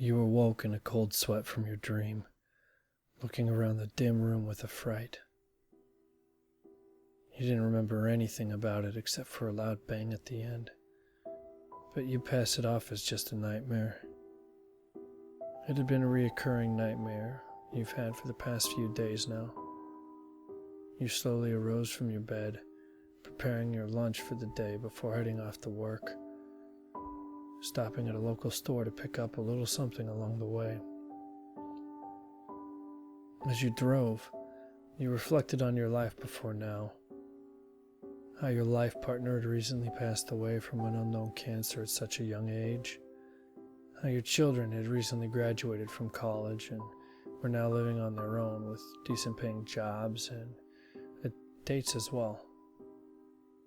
You awoke in a cold sweat from your dream, looking around the dim room with affright. You didn't remember anything about it except for a loud bang at the end, but you pass it off as just a nightmare. It had been a reoccurring nightmare you've had for the past few days now. You slowly arose from your bed, preparing your lunch for the day before heading off to work, stopping at a local store to pick up a little something along the way. As you drove, you reflected on your life before now, how your life partner had recently passed away from an unknown cancer at such a young age, how your children had recently graduated from college and were now living on their own with decent paying jobs and dates as well.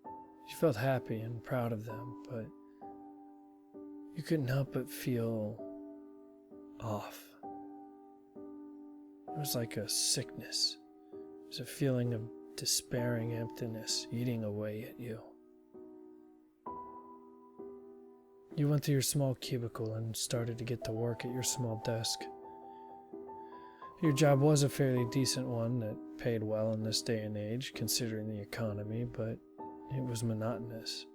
You felt happy and proud of them, but you couldn't help but feel off. It was like a sickness. It was a feeling of despairing emptiness eating away at you. You went to your small cubicle and started to get to work at your small desk. Your job was a fairly decent one that paid well in this day and age, considering the economy, but it was monotonous.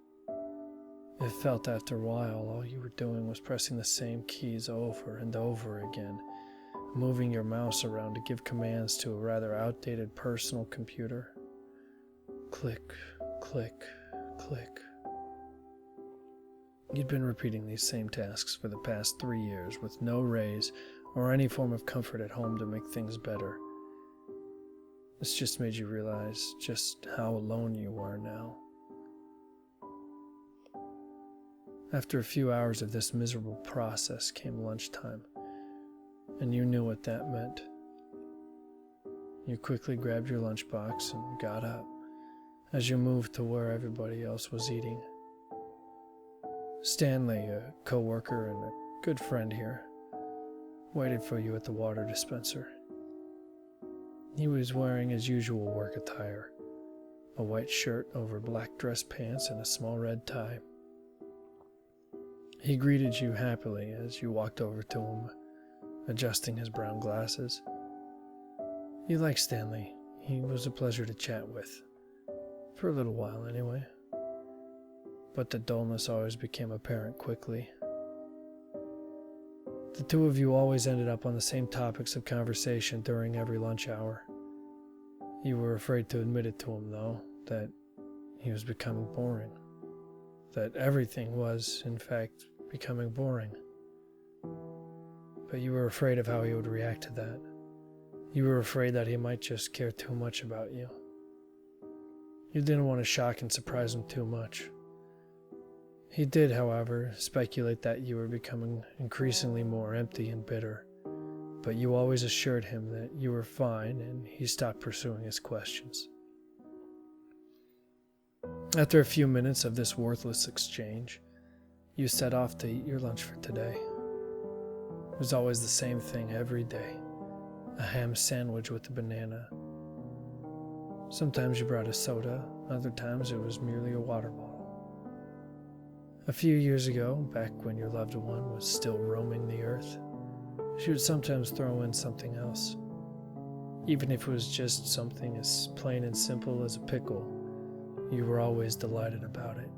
It felt after a while all you were doing was pressing the same keys over and over again, moving your mouse around to give commands to a rather outdated personal computer. Click, click, click. You'd been repeating these same tasks for the past 3 years with no raise or any form of comfort at home to make things better. This just made you realize just how alone you were now. After a few hours of this miserable process came lunchtime, and you knew what that meant. You quickly grabbed your lunchbox and got up as you moved to where everybody else was eating. Stanley, a co-worker and a good friend here, waited for you at the water dispenser. He was wearing his usual work attire, a white shirt over black dress pants and a small red tie. He greeted you happily as you walked over to him, adjusting his brown glasses. You liked Stanley. He was a pleasure to chat with. For a little while, anyway. But the dullness always became apparent quickly. The two of you always ended up on the same topics of conversation during every lunch hour. You were afraid to admit it to him, though, that he was becoming boring. That everything was, in fact, becoming boring. But you were afraid of how he would react to that. You were afraid that he might just care too much about you. You didn't want to shock and surprise him too much. He did, however, speculate that you were becoming increasingly more empty and bitter, but you always assured him that you were fine and he stopped pursuing his questions. After a few minutes of this worthless exchange, you set off to eat your lunch for today. It was always the same thing every day, a ham sandwich with a banana. Sometimes you brought a soda, other times it was merely a water bottle. A few years ago, back when your loved one was still roaming the earth, she would sometimes throw in something else. Even if it was just something as plain and simple as a pickle, you were always delighted about it.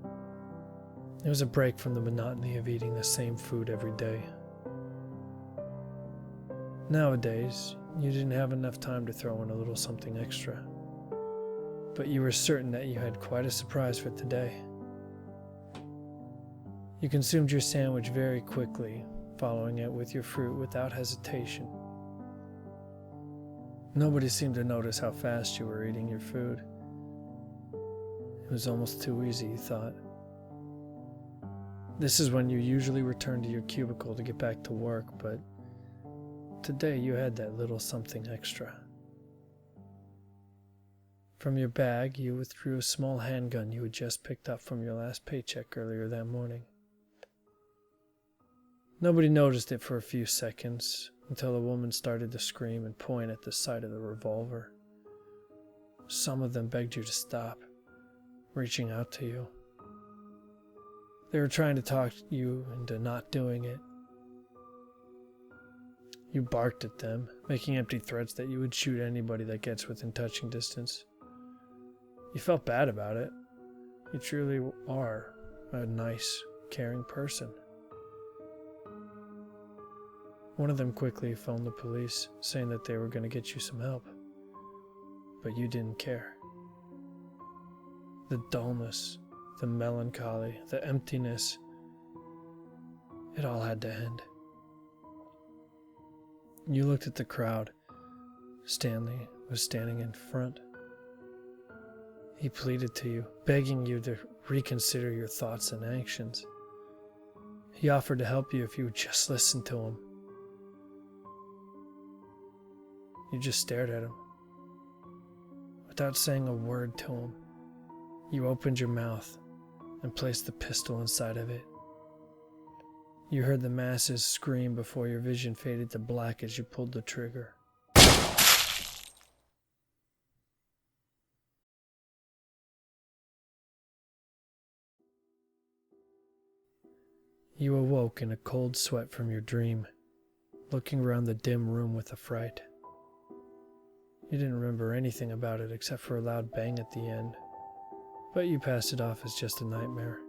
It was a break from the monotony of eating the same food every day. Nowadays, you didn't have enough time to throw in a little something extra, but you were certain that you had quite a surprise for today. You consumed your sandwich very quickly, following it with your fruit without hesitation. Nobody seemed to notice how fast you were eating your food. It was almost too easy, you thought. This is when you usually return to your cubicle to get back to work, but today you had that little something extra. From your bag, you withdrew a small handgun you had just picked up from your last paycheck earlier that morning. Nobody noticed it for a few seconds, until a woman started to scream and point at the sight of the revolver. Some of them begged you to stop, reaching out to you. They were trying to talk you into not doing it. You barked at them, making empty threats that you would shoot anybody that gets within touching distance. You felt bad about it. You truly are a nice, caring person. One of them quickly phoned the police, saying that they were going to get you some help. But you didn't care. The dullness, the melancholy, the emptiness, it all had to end. You looked at the crowd. Stanley was standing in front. He pleaded to you, begging you to reconsider your thoughts and actions. He offered to help you if you would just listen to him. You just stared at him. Without saying a word to him, you opened your mouth and placed the pistol inside of it. You heard the masses scream before your vision faded to black as you pulled the trigger. You awoke in a cold sweat from your dream, looking around the dim room with affright. You didn't remember anything about it except for a loud bang at the end, but you passed it off as just a nightmare.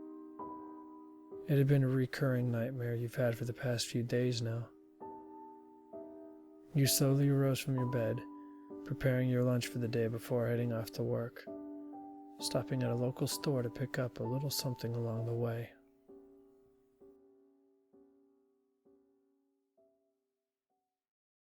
It had been a recurring nightmare you've had for the past few days now. You slowly arose from your bed, preparing your lunch for the day before heading off to work, stopping at a local store to pick up a little something along the way.